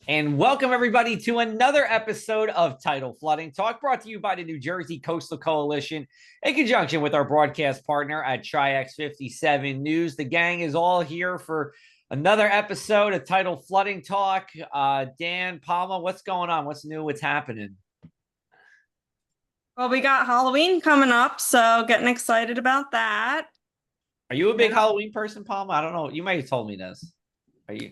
And welcome everybody to another episode of Tidal Flooding Talk, brought to you by the New Jersey Coastal Coalition in conjunction with our broadcast partner at Tri-X 57 News. The gang is all here for another episode of Tidal Flooding Talk. Dan, Palma, what's going on? What's new? What's happening? Well, we got Halloween coming up, so getting excited about that. Are you a big Halloween person, Palma? I don't know. You might have told me this. Are you?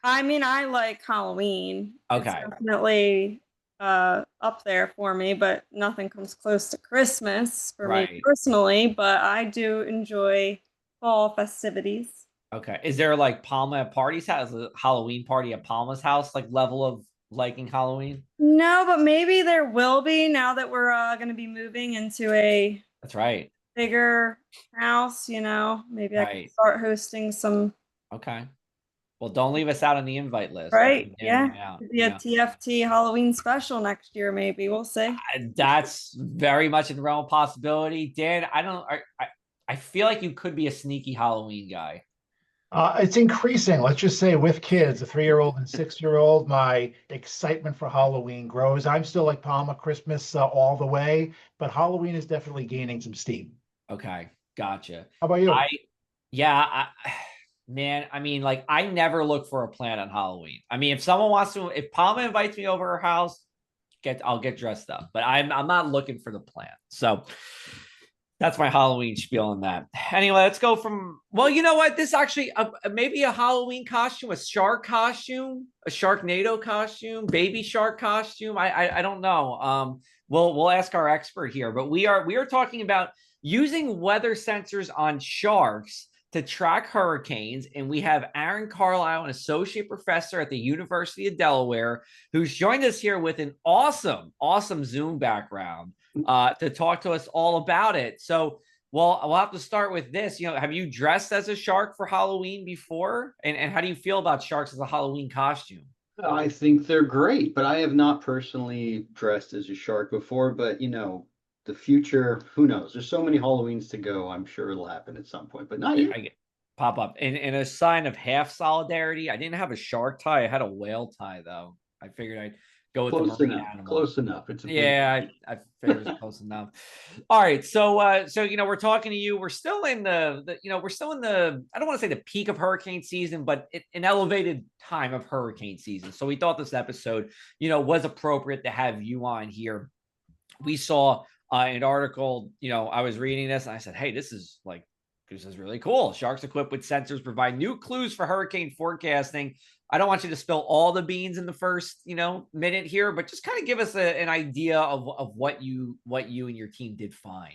I mean, I like Halloween. Okay. It's definitely up there for me, but nothing comes close to Christmas for me personally, but I do enjoy fall festivities. Okay. Is there like Palma at Party's house, a Halloween party at Palma's house, like level of liking Halloween? No, but maybe there will be now that we're going to be moving into a That's right. bigger house, maybe I can start hosting some. Okay. Well, don't leave us out on the invite list. Right. Yeah. Be a TFT Halloween special next year, maybe. We'll see. That's very much in the realm of possibility. Dan, I feel like you could be a sneaky Halloween guy. It's increasing. Let's just say with kids, a 3-year-old and 6-year-old, my excitement for Halloween grows. I'm still like Palma Christmas all the way, but Halloween is definitely gaining some steam. Okay. Gotcha. How about you? Man, I mean, like, I never look for a plan on Halloween. I mean, if Palma invites me over her house, I'll get dressed up, but I'm not looking for the plan. So that's my Halloween spiel on that. Anyway, let's go from, well, you know what? This actually maybe a Halloween costume, a shark costume, a Sharknado costume, baby shark costume. I don't know. We'll ask our expert here, but we are talking about using weather sensors on sharks to track hurricanes. And we have Aaron Carlisle, an associate professor at the University of Delaware, who's joined us here with an awesome Zoom background to talk to us all about it. So, well, we'll have to start with this. Have you dressed as a shark for Halloween before? And how do you feel about sharks as a Halloween costume? I think they're great, but I have not personally dressed as a shark before. But, the future, who knows? There's so many Halloweens to go. I'm sure it'll happen at some point, but not yet. Pop up. In a sign of half solidarity, I didn't have a shark tie. I had a whale tie, though. I figured I'd go with close the marine enough. animal. Close enough. I figured it was close enough. All right, so we're talking to you. We're still in the I don't want to say the peak of hurricane season, but an elevated time of hurricane season. So we thought this episode, was appropriate to have you on here. We saw an article, I was reading this and I said, hey, this is really cool. Sharks equipped with sensors provide new clues for hurricane forecasting. I don't want you to spill all the beans in the first, minute here, but just kind of give us an idea of what you and your team did find.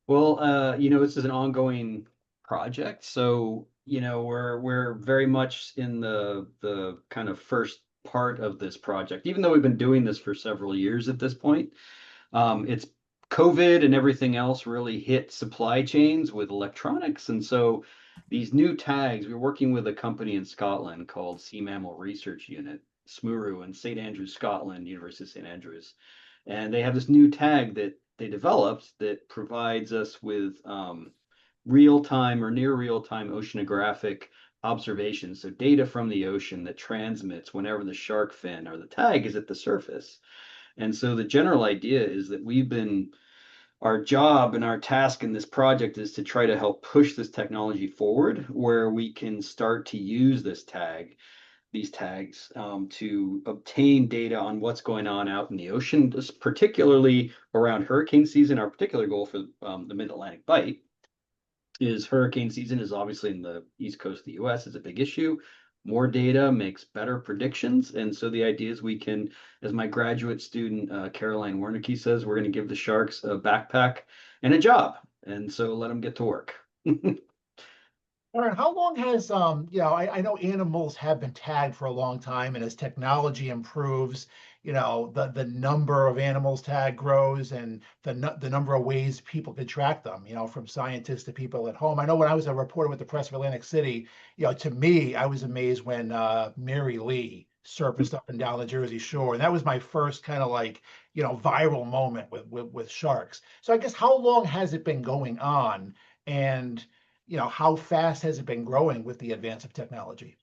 Well, this is an ongoing project. So, we're very much in the kind of first part of this project, even though we've been doing this for several years at this point. It's COVID and everything else really hit supply chains with electronics. And so these new tags, we're working with a company in Scotland called Sea Mammal Research Unit, SMURU, in St. Andrews, Scotland, University of St. Andrews. And they have this new tag that they developed that provides us with real-time or near real-time oceanographic observations. So data from the ocean that transmits whenever the shark fin or the tag is at the surface. And so the general idea is that our job and our task in this project is to try to help push this technology forward where we can start to use these tags to obtain data on what's going on out in the ocean, particularly around hurricane season. Our particular goal for the Mid-Atlantic Bight is hurricane season is obviously in the East Coast of the US is a big issue. More data makes better predictions. And so the idea is we can, as my graduate student, Caroline Wernicke says, we're going to give the sharks a backpack and a job. And so let them get to work. Aaron, how long has, I know animals have been tagged for a long time, and as technology improves, the number of animals tagged grows and the number of ways people can track them, from scientists to people at home. I know when I was a reporter with the Press of Atlantic City, to me, I was amazed when Mary Lee surfaced up and down the Jersey Shore. And that was my first kind of viral moment with sharks. So I guess how long has it been going on? And how fast has it been growing with the advance of technology?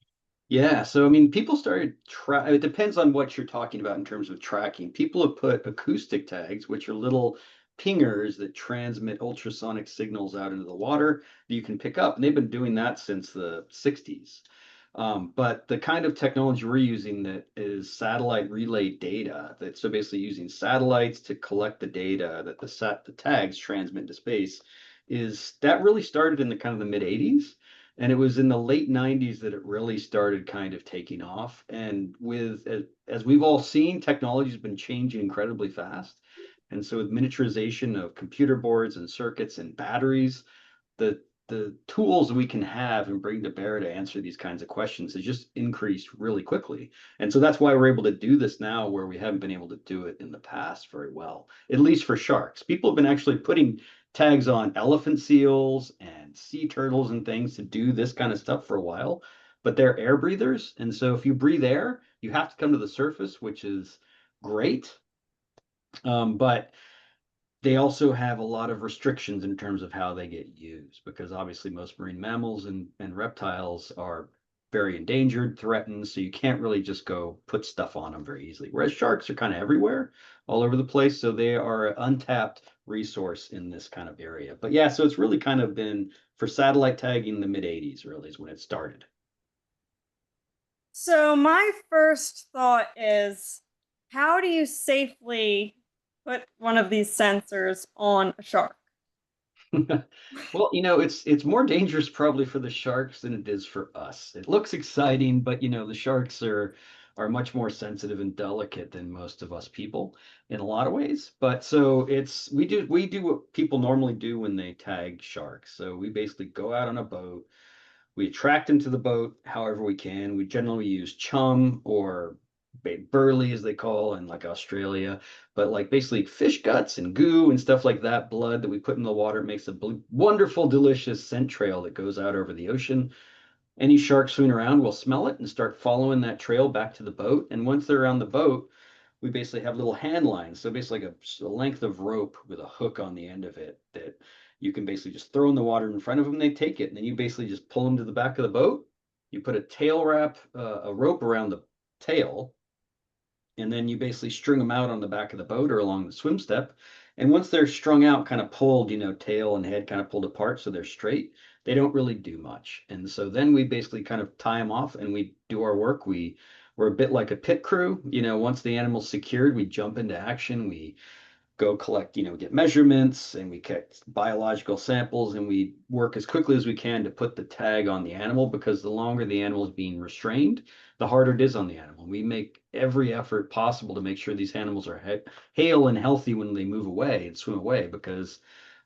Yeah, so I mean, people started it depends on what you're talking about in terms of tracking. People have put acoustic tags, which are little pingers that transmit ultrasonic signals out into the water that you can pick up, and they've been doing that since the 60s. But the kind of technology we're using that is satellite relayed data, that so basically using satellites to collect the data that the tags transmit to space, is that really started in the kind of the mid 80s. And it was in the late 90s that it really started kind of taking off. And with, as we've all seen, technology has been changing incredibly fast. And so with miniaturization of computer boards and circuits and batteries, the the tools that we can have and bring to bear to answer these kinds of questions has just increased really quickly. And so that's why we're able to do this now where we haven't been able to do it in the past very well, at least for sharks. People have been actually putting tags on elephant seals and sea turtles and things to do this kind of stuff for a while, but they're air breathers. And so if you breathe air, you have to come to the surface, which is great. But they also have a lot of restrictions in terms of how they get used, because obviously most marine mammals and reptiles are very endangered, threatened, so you can't really just go put stuff on them very easily. Whereas sharks are kind of everywhere, all over the place, so they are an untapped resource in this kind of area. But yeah, so it's really kind of been for satellite tagging in the mid 80s really is when it started. So my first thought is, how do you safely put one of these sensors on a shark? Well, it's more dangerous probably for the sharks than it is for us. It looks exciting, but the sharks are much more sensitive and delicate than most of us people in a lot of ways. But so we do what people normally do when they tag sharks. So we basically go out on a boat, we attract them to the boat however we can. We generally use chum or burley, as they call in like Australia, but like basically fish guts and goo and stuff like that, blood that we put in the water makes a wonderful, delicious scent trail that goes out over the ocean. Any shark swimming around will smell it and start following that trail back to the boat. And once they're around the boat, we basically have little hand lines. So basically like a length of rope with a hook on the end of it that you can basically just throw in the water in front of them. They take it, and then you basically just pull them to the back of the boat. You put a tail wrap, a rope around the tail, and then you basically string them out on the back of the boat or along the swim step. And once they're strung out, kind of pulled, tail and head kind of pulled apart so they're straight, they don't really do much. And so then we basically kind of tie them off and we do our work. We're a bit like a pit crew. Once the animal's secured, we jump into action. We go collect, get measurements, and we get biological samples, and we work as quickly as we can to put the tag on the animal, because the longer the animal is being restrained, the harder it is on the animal. We make every effort possible to make sure these animals are hale and healthy when they move away and swim away, because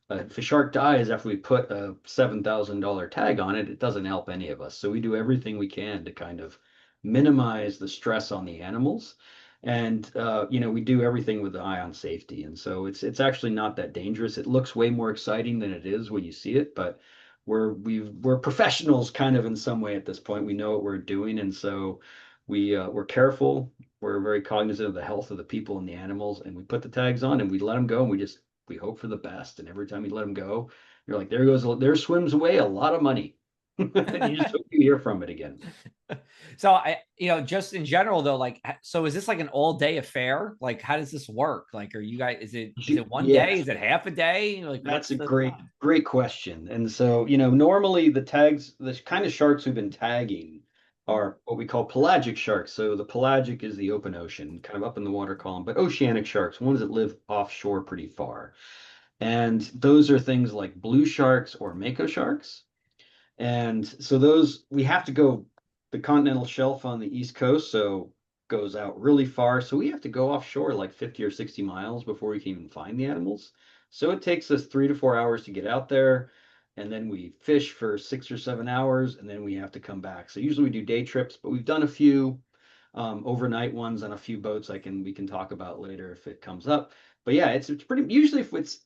if a shark dies after we put a $7,000 tag on it, it doesn't help any of us. So we do everything we can to kind of minimize the stress on the animals. And we do everything with the eye on safety. And so it's actually not that dangerous. It looks way more exciting than it is when you see it, but we're professionals kind of in some way at this point. We know what we're doing, and so we're careful. We're very cognizant of the health of the people and the animals, and we put the tags on and we let them go, and we hope for the best. And every time you let them go, you're like, there swims away a lot of money. And you just hope you hear from it again. So just in general though, like, so is this like an all day affair? Like, how does this work? Like, are you guys, is it one Yeah. day? Is it half a day? Like, That's a great question. And so, normally the kind of sharks we've been tagging are what we call pelagic sharks. So the pelagic is the open ocean, kind of up in the water column, but oceanic sharks, ones that live offshore pretty far. And those are things like blue sharks or mako sharks. And so those, we have to go the continental shelf on the East Coast, so goes out really far. So we have to go offshore like 50 or 60 miles before we can even find the animals. So it takes us 3 to 4 hours to get out there. And then we fish for 6 or 7 hours, and then we have to come back. So usually we do day trips, but we've done a few overnight ones on a few boats we can talk about later if it comes up. But yeah, it's pretty, usually if it's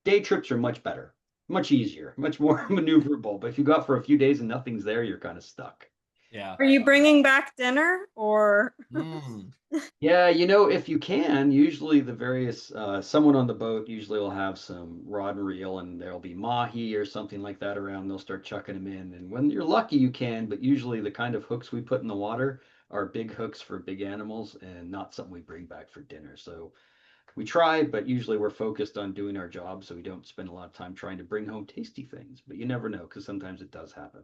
day trips are much better, much easier, much more maneuverable. But if you go out for a few days and nothing's there, you're kind of stuck. Yeah. Are you bringing back dinner or? Mm. Yeah, if you can, usually the various someone on the boat usually will have some rod and reel, and there'll be mahi or something like that around. They'll start chucking them in, and when you're lucky, you can. But usually, the kind of hooks we put in the water are big hooks for big animals, and not something we bring back for dinner. So we try, but usually we're focused on doing our job, so we don't spend a lot of time trying to bring home tasty things. But you never know, because sometimes it does happen.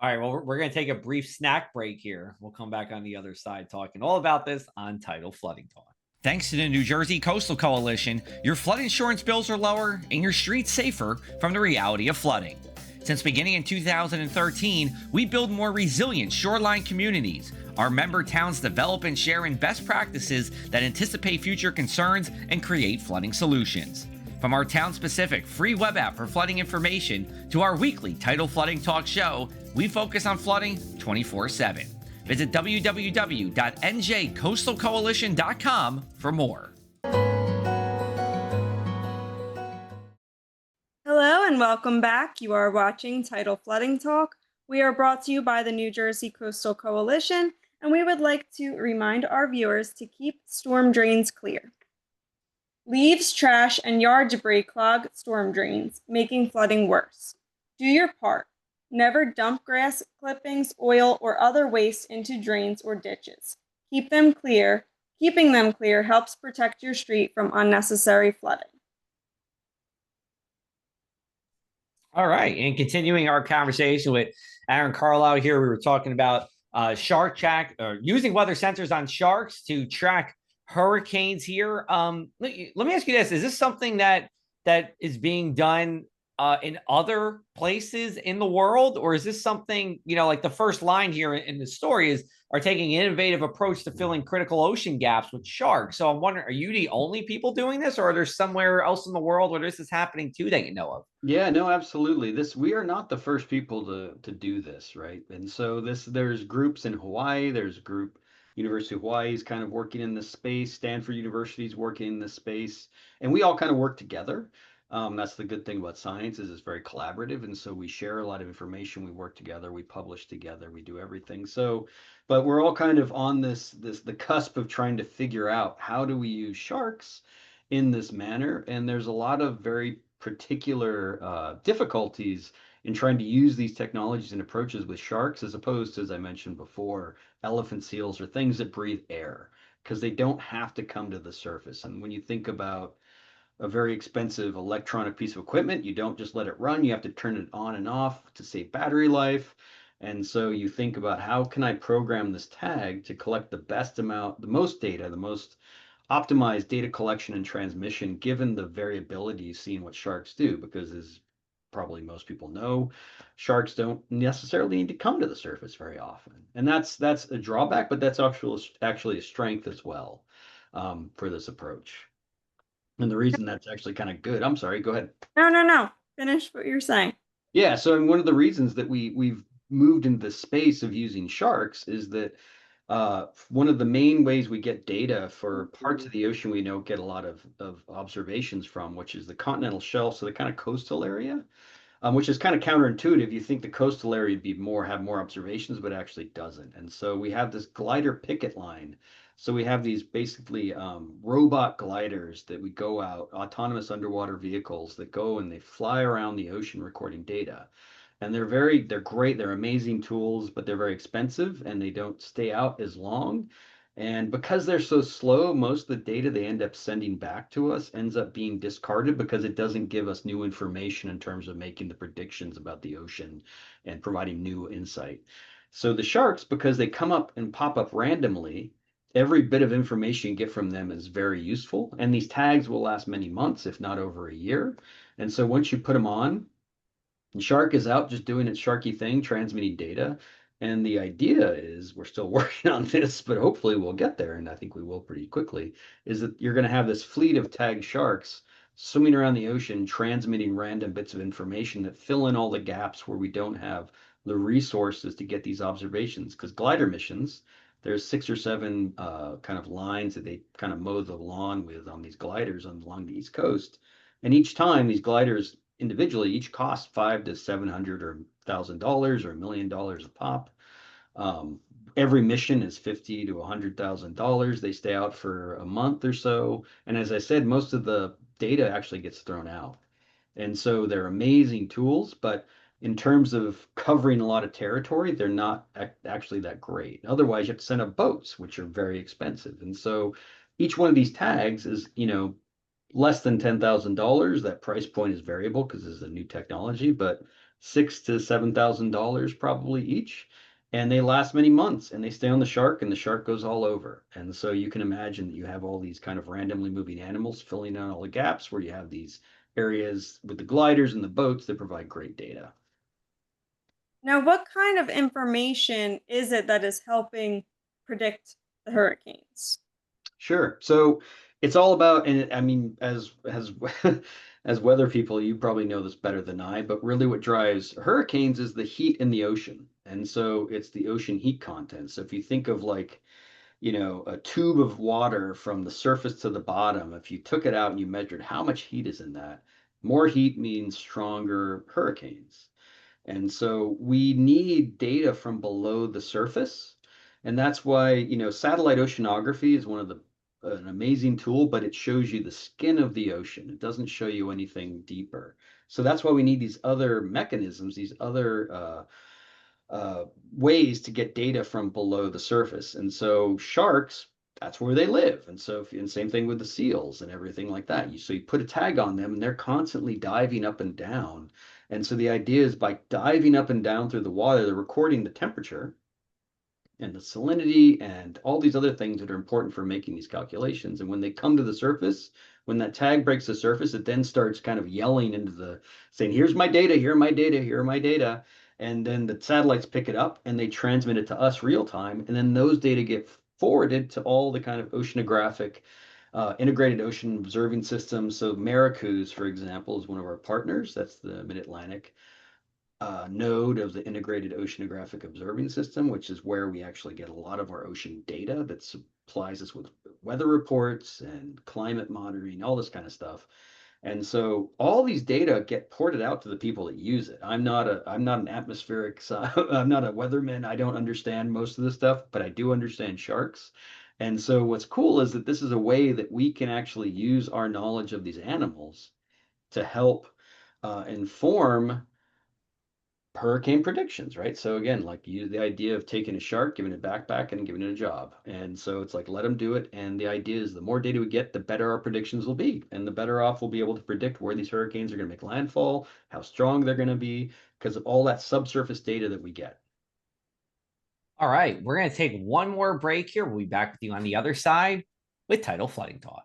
All right, well, we're going to take a brief snack break here. We'll come back on the other side talking all about this on Tidal Flooding Talk. Thanks to the New Jersey Coastal Coalition, your flood insurance bills are lower and your streets safer from the reality of flooding. Since beginning in 2013, we build more resilient shoreline communities. Our member towns develop and share in best practices that anticipate future concerns and create flooding solutions. From our town-specific free web app for flooding information to our weekly Tidal Flooding Talk show, we focus on flooding 24/7. Visit www.njcoastalcoalition.com for more. Hello and welcome back. You are watching Tidal Flooding Talk. We are brought to you by the New Jersey Coastal Coalition, and we would like to remind our viewers to keep storm drains clear. Leaves, trash, and yard debris clog storm drains, making flooding worse. Do your part. Never dump grass clippings, oil, or other waste into drains or ditches. Keep them clear. Keeping them clear helps protect your street from unnecessary flooding. All right, and continuing our conversation with Aaron Carlisle here, we were talking about shark track or using weather sensors on sharks to track hurricanes here. Let me ask you this: is this something that is being done in other places in the world, or is this something, like the first line here in the story is are taking an innovative approach to filling critical ocean gaps with sharks? So I'm wondering, are you the only people doing this, or are there somewhere else in the world where this is happening too that you know of? Yeah, no, absolutely. We are not the first people to do this, right? And so there's groups in Hawaii, there's a group, University of Hawaii is kind of working in this space, Stanford University is working in this space, and we all kind of work together. That's the good thing about science is it's very collaborative, and so we share a lot of information, we work together, we publish together, we do everything. So, but we're all kind of on the cusp of trying to figure out how do we use sharks in this manner, and there's a lot of very particular difficulties in trying to use these technologies and approaches with sharks as opposed to, as I mentioned before, elephant seals or things that breathe air because they don't have to come to the surface. And when you think about a very expensive electronic piece of equipment, you don't just let it run, you have to turn it on and off to save battery life. And so you think about how can I program this tag to collect the best amount, the most data, the most optimize data collection and transmission given the variability you see in what sharks do, because as probably most people know, sharks don't necessarily need to come to the surface very often. And that's a drawback, but that's actually a strength as well for this approach. And the reason that's actually kind of good, I'm sorry, go ahead. No. Finish what you're saying. Yeah, so one of the reasons that we've moved into the space of using sharks is that one of the main ways we get data for parts of the ocean we don't get a lot of observations from, which is the continental shelf, so the kind of coastal area, which is kind of counterintuitive. You think the coastal area would have more observations, but actually doesn't. And so we have this glider picket line. So we have these basically robot gliders that we go out, autonomous underwater vehicles that go and they fly around the ocean recording data. And they're great, they're amazing tools, but they're very expensive and they don't stay out as long. And because they're so slow, most of the data they end up sending back to us ends up being discarded because it doesn't give us new information in terms of making the predictions about the ocean and providing new insight. So the sharks, because they come up and pop up randomly, every bit of information you get from them is very useful. And these tags will last many months, if not over a year. And so once you put them on, and Shark is out just doing its sharky thing, transmitting data. And the idea is, we're still working on this, but hopefully we'll get there, and I think we will pretty quickly, is that you're going to have this fleet of tagged sharks swimming around the ocean, transmitting random bits of information that fill in all the gaps where we don't have the resources to get these observations. Because glider missions, there's 6 or 7 kind of lines that they kind of mow the lawn with on these gliders along the East Coast. And each time these gliders individually each cost $500 to $700 or $1,000 or $1 million a pop. Every mission is $50,000 to $100,000. They stay out for a month or so. And as I said, most of the data actually gets thrown out. And so they're amazing tools, but in terms of covering a lot of territory, they're not actually that great. Otherwise, you have to send up boats, which are very expensive. And so each one of these tags is, less than $10,000. That price point is variable because this is a new technology, but $6,000 to $7,000 probably each. And they last many months and they stay on the shark and the shark goes all over. And so you can imagine that you have all these kind of randomly moving animals filling in all the gaps where you have these areas with the gliders and the boats that provide great data. Now, what kind of information is it that is helping predict the hurricanes? Sure. So it's all about, and I mean, as as weather people, you probably know this better than I, but really what drives hurricanes is the heat in the ocean. And so it's the ocean heat content. So if you think of like, a tube of water from the surface to the bottom, if you took it out and you measured how much heat is in that, more heat means stronger hurricanes. And so we need data from below the surface. And that's why, satellite oceanography is one of an amazing tool, but it shows you the skin of the ocean. It doesn't show you anything deeper. So that's why we need these other mechanisms, these other ways to get data from below the surface. And so sharks, that's where they live. And so, and same thing with the seals and everything like that. So you put a tag on them and they're constantly diving up and down. And so the idea is by diving up and down through the water, they're recording the temperature and the salinity and all these other things that are important for making these calculations. And when they come to the surface, when that tag breaks the surface, it then starts kind of yelling into saying, here's my data, here are my data, here are my data. And then the satellites pick it up and they transmit it to us real time. And then those data get forwarded to all the kind of oceanographic integrated ocean observing systems. So makos, for example, is one of our partners. That's the Mid-Atlantic node of the integrated oceanographic observing system, which is where we actually get a lot of our ocean data that supplies us with weather reports and climate monitoring, all this kind of stuff. And so all these data get ported out to the people that use it. I'm not an atmospheric, I'm not a weatherman. I don't understand most of this stuff, but I do understand sharks. And so what's cool is that this is a way that we can actually use our knowledge of these animals to help inform hurricane predictions, right? So again, like use the idea of taking a shark, giving it a backpack, and giving it a job. And so it's like, let them do it. And the idea is the more data we get, the better our predictions will be. And the better off we'll be able to predict where these hurricanes are going to make landfall, how strong they're going to be, because of all that subsurface data that we get. All right, we're going to take one more break here. We'll be back with you on the other side with Tidal Flooding Talk.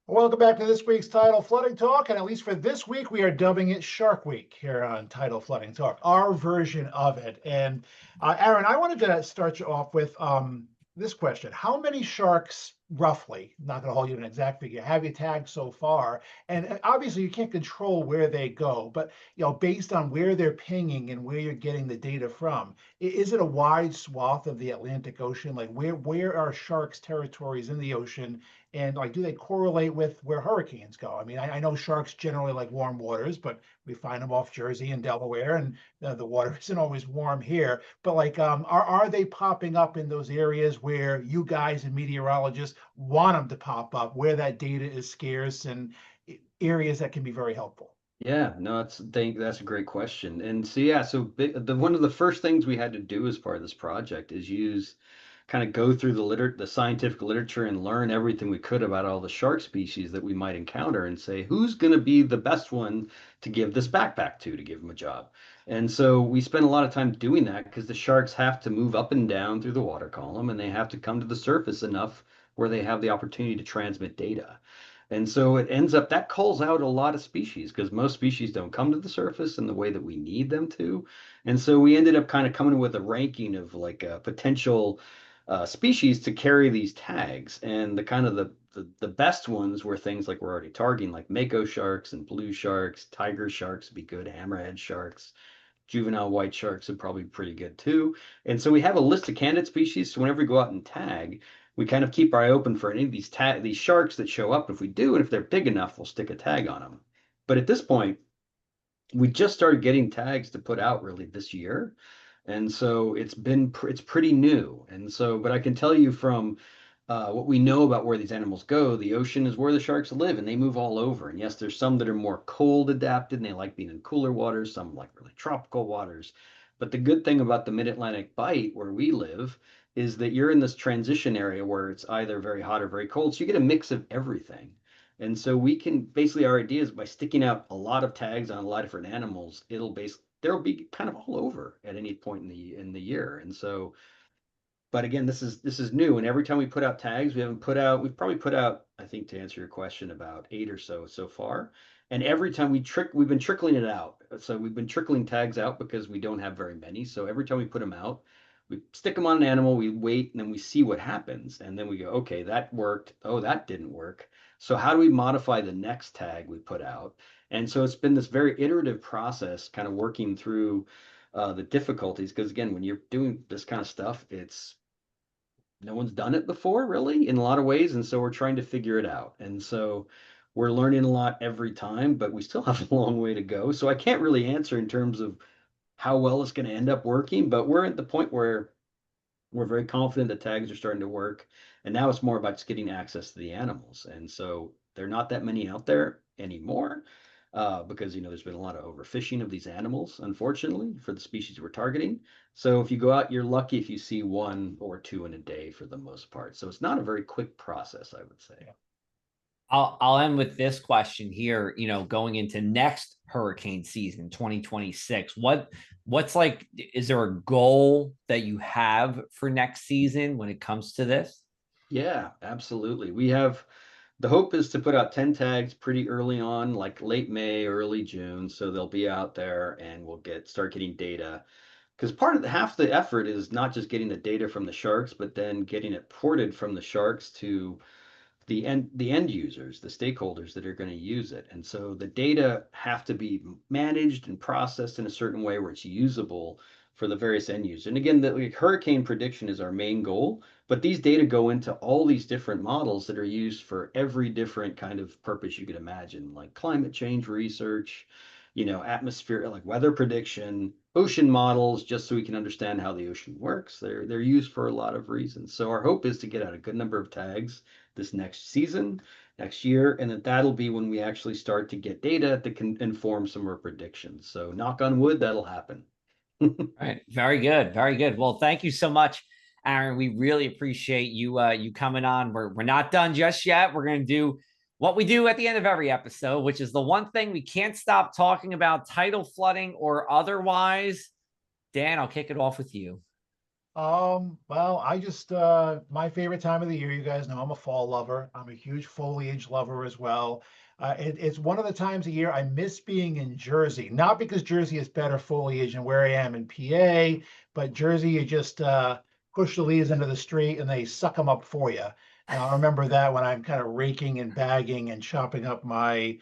Welcome back to this week's Tidal Flooding Talk, and at least for this week, we are dubbing it Shark Week here on Tidal Flooding Talk, our version of it. And Aaron, I wanted to start you off with this question. How many sharks, roughly, not going to hold you an exact figure, have you tagged so far? And obviously you can't control where they go, but based on where they're pinging and where you're getting the data from, is it a wide swath of the Atlantic Ocean? Like where are sharks' territories in the ocean? And like, do they correlate with where hurricanes go? I mean, I know sharks generally like warm waters, but we find them off Jersey and Delaware, and the water isn't always warm here. But like, are they popping up in those areas where you guys and meteorologists want them to pop up, where that data is scarce and areas that can be very helpful? Yeah, no, that's a great question. And so yeah, so one of the first things we had to do as part of this project is use kind of go through the scientific literature and learn everything we could about all the shark species that we might encounter and say, who's going to be the best one to give this backpack to give them a job. And so we spend a lot of time doing that because the sharks have to move up and down through the water column and they have to come to the surface enough where they have the opportunity to transmit data. And so it ends up that calls out a lot of species because most species don't come to the surface in the way that we need them to. And so we ended up kind of coming with a ranking of like potential species to carry these tags. And the kind of the best ones were things like we're already targeting, like mako sharks and blue sharks, tiger sharks would be good, hammerhead sharks. Juvenile white sharks would probably be pretty good too. And so we have a list of candidate species. So whenever we go out and tag, we kind of keep our eye open for any of these sharks that show up. If we do, and if they're big enough, we'll stick a tag on them. But at this point, we just started getting tags to put out really this year. And so it's pretty new. And so, but I can tell you from what we know about where these animals go, the ocean is where the sharks live and they move all over. And yes, there's some that are more cold adapted and they like being in cooler waters, some like really tropical waters. But the good thing about the mid-Atlantic bight where we live is that you're in this transition area where it's either very hot or very cold. So you get a mix of everything. And so we can basically, our idea is by sticking out a lot of tags on a lot of different animals, there'll be kind of all over at any point in the year. And so, but again, this is new. And every time we put out tags, we've probably put out, I think to answer your question, about 8 or so far. And every time we've been trickling it out. So we've been trickling tags out because we don't have very many. So every time we put them out, we stick them on an animal, we wait, and then we see what happens. And then we go, okay, that worked. Oh, that didn't work. So how do we modify the next tag we put out? And so it's been this very iterative process, kind of working through the difficulties. Because again, when you're doing this kind of stuff, no one's done it before, really, in a lot of ways. And so we're trying to figure it out. And so we're learning a lot every time, but we still have a long way to go. So I can't really answer in terms of how well it's going to end up working, but we're at the point where we're very confident that tags are starting to work. And now it's more about just getting access to the animals. And so there are not that many out there anymore because, there's been a lot of overfishing of these animals, unfortunately, for the species we're targeting. So if you go out, you're lucky if you see 1 or 2 in a day for the most part. So it's not a very quick process, I would say. I'll end with this question here, going into next hurricane season, 2026, what's like, is there a goal that you have for next season when it comes to this? Yeah, absolutely. The hope is to put out 10 tags pretty early on, like late May, early June. So they'll be out there and we'll start getting data. Because half the effort is not just getting the data from the sharks, but then getting it ported from the sharks to the end users, the stakeholders that are going to use it. And so the data have to be managed and processed in a certain way where it's usable for the various end users. And again, the hurricane prediction is our main goal, but these data go into all these different models that are used for every different kind of purpose you could imagine, like climate change research, atmosphere, like weather prediction, ocean models, just so we can understand how the ocean works. They're used for a lot of reasons. So our hope is to get out a good number of tags this next season, next year, and that'll be when we actually start to get data that can inform some of our predictions. So knock on wood, that'll happen. All right. Very good. Very good. Well, thank you so much, Aaron. We really appreciate you coming on. We're not done just yet. We're going to do what we do at the end of every episode, which is the one thing we can't stop talking about, tidal flooding or otherwise. Dan, I'll kick it off with you. Well, I just my favorite time of the year, you guys know I'm a fall lover. I'm a huge foliage lover as well. It's one of the times of year I miss being in Jersey, not because Jersey has better foliage than where I am in PA, but Jersey, you just push the leaves into the street and they suck them up for you. And I remember that when I'm kind of raking and bagging and chopping up my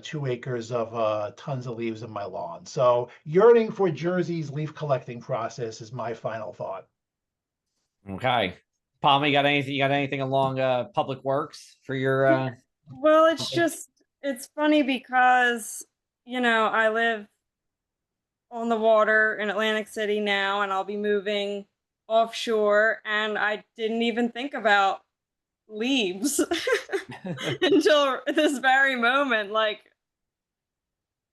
2 acres of tons of leaves in my lawn. So yearning for Jersey's leaf collecting process is my final thought. Okay. Palma, you got anything along public works for your Well, it's funny because, I live on the water in Atlantic City now, and I'll be moving offshore, and I didn't even think about leaves until this very moment. Like,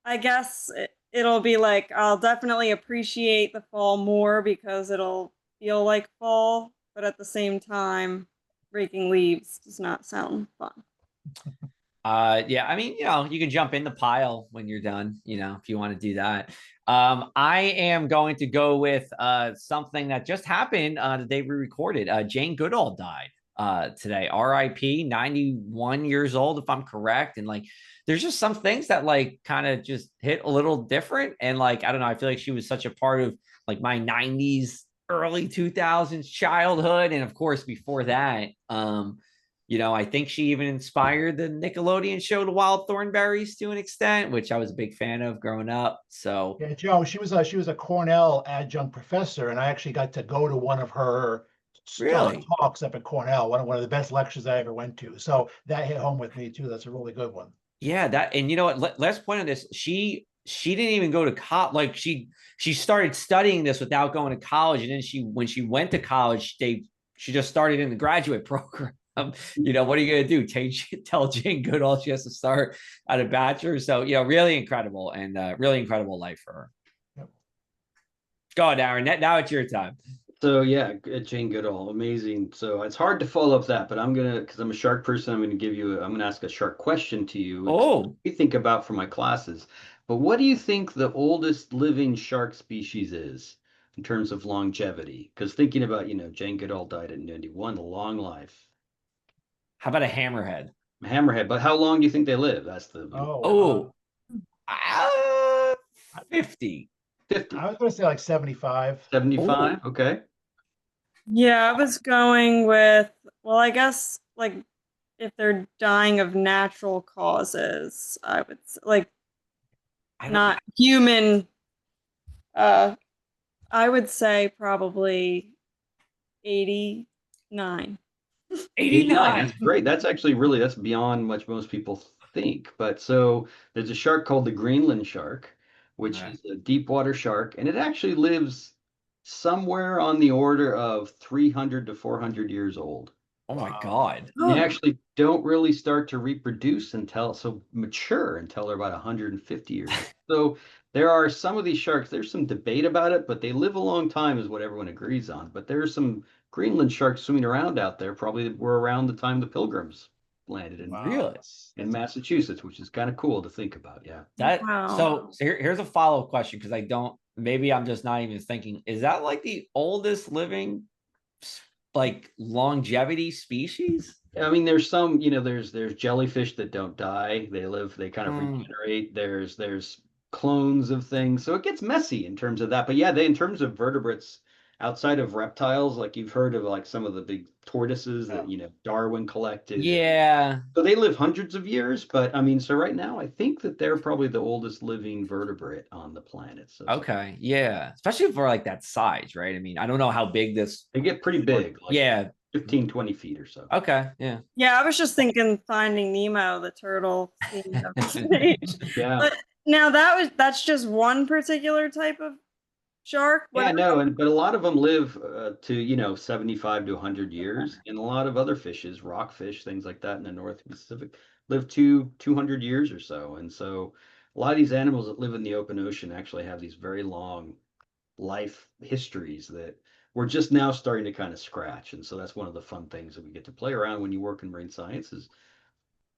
I guess it'll be like, I'll definitely appreciate the fall more because it'll feel like fall but at the same time, raking leaves does not sound fun. Yeah, I mean, you can jump in the pile when you're done, if you want to do that. I am going to go with something that just happened the day we recorded. Jane Goodall died today. RIP, 91 years old, if I'm correct. And like, there's just some things that like kind of just hit a little different. And like, I don't know, I feel like she was such a part of like my 90s, early 2000s childhood. And of course, before that, I think she even inspired the Nickelodeon show The Wild Thornberrys to an extent, which I was a big fan of growing up. So Yeah, Joe, she was a Cornell adjunct professor, and I actually got to go to one of her really, talks up at Cornell, one of the best lectures I ever went to. So that hit home with me too. That's a really good one. yeah, and you know what? Let's point on this. She didn't even go to college. Like she started studying this without going to college, and then when she went to college, she just started in the graduate program. What are you going to do? Tell Jane Goodall she has to start at a bachelor. So, really incredible and really incredible life for her. Yep. Go on, Aaron. Now it's your time. So yeah, Jane Goodall, amazing. So it's hard to follow up that, but because I'm a shark person, I'm going to ask a shark question to you. Oh, we think about for my classes. But what do you think the oldest living shark species is in terms of longevity? Because thinking about, Jane Goodall died at 91, a long life. how about a hammerhead? Hammerhead, but how long do you think they live? That's the 50. 50. I was going to say like 75. 75. Ooh. Okay. Yeah, I was going with, well, I guess like if they're dying of natural causes, I would say, like not human. I would say probably 89. 89. That's great. That's actually that's beyond what most people think. But so there's a shark called the Greenland shark, which is a deep water shark, and it actually lives somewhere on the order of 300 to 400 years old. Oh my God. They actually don't really start to reproduce mature until they're about 150 years old. So there are some of these sharks, there's some debate about it, but they live a long time is what everyone agrees on. But there are some Greenland sharks swimming around out there, probably were around the time the Pilgrims landed in Massachusetts, which is kind of cool to think about. Yeah. So here's a follow-up question, because maybe I'm just not even thinking, is that like the oldest living like longevity species? I mean, there's some, there's jellyfish that don't die. They kind of regenerate. There's clones of things. So it gets messy in terms of that. But yeah, in terms of vertebrates outside of reptiles, like you've heard of like some of the big tortoises that, Darwin collected. Yeah. So they live hundreds of years, but I mean, so right now I think that they're probably the oldest living vertebrate on the planet. So okay. Yeah. Especially for like that size, right? I mean, I don't know how big they get pretty big. Like 15, 20 feet or so. Okay. Yeah. Yeah, I was just thinking Finding Nemo, the turtle scene of the stage. Yeah. But now that's just one particular type of shark. Yeah, no, but a lot of them live to 75 to 100 years, and a lot of other fishes, rockfish, things like that in the North Pacific, live to 200 years or so. And so a lot of these animals that live in the open ocean actually have these very long life histories that we're just now starting to kind of scratch. And so that's one of the fun things that we get to play around when you work in marine science, is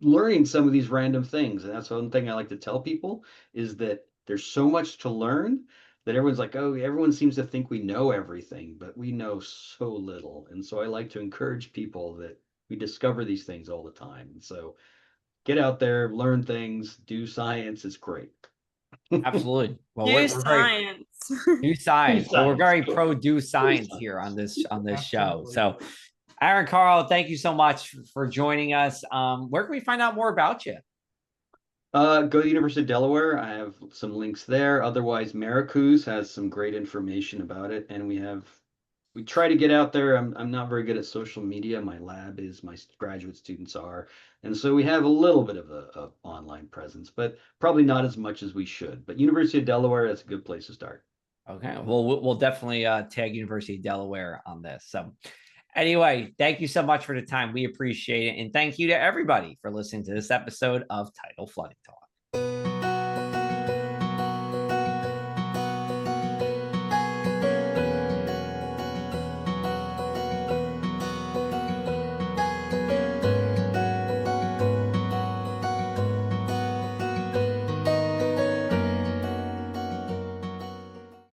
learning some of these random things. And that's one thing I like to tell people, is that there's so much to learn that everyone's like, oh, everyone seems to think we know everything, but we know so little. And so I like to encourage people that we discover these things all the time. And so get out there, learn things, do science. It's great. Absolutely. Well, do science. Do science. Well, we're very pro do science here on this show. So Aaron, Carl, thank you so much for joining us. Where can we find out more about you? Go to the University of Delaware. I have some links there. Otherwise, makos has some great information about it. And we try to get out there. I'm not very good at social media. My lab is, my graduate students are. And so we have a little bit of a online presence, but probably not as much as we should. But University of Delaware, that's a good place to start. Okay. Well, we'll definitely tag University of Delaware on this. So anyway, thank you so much for the time. We appreciate it. And thank you to everybody for listening to this episode of Tidal Flooding Talk.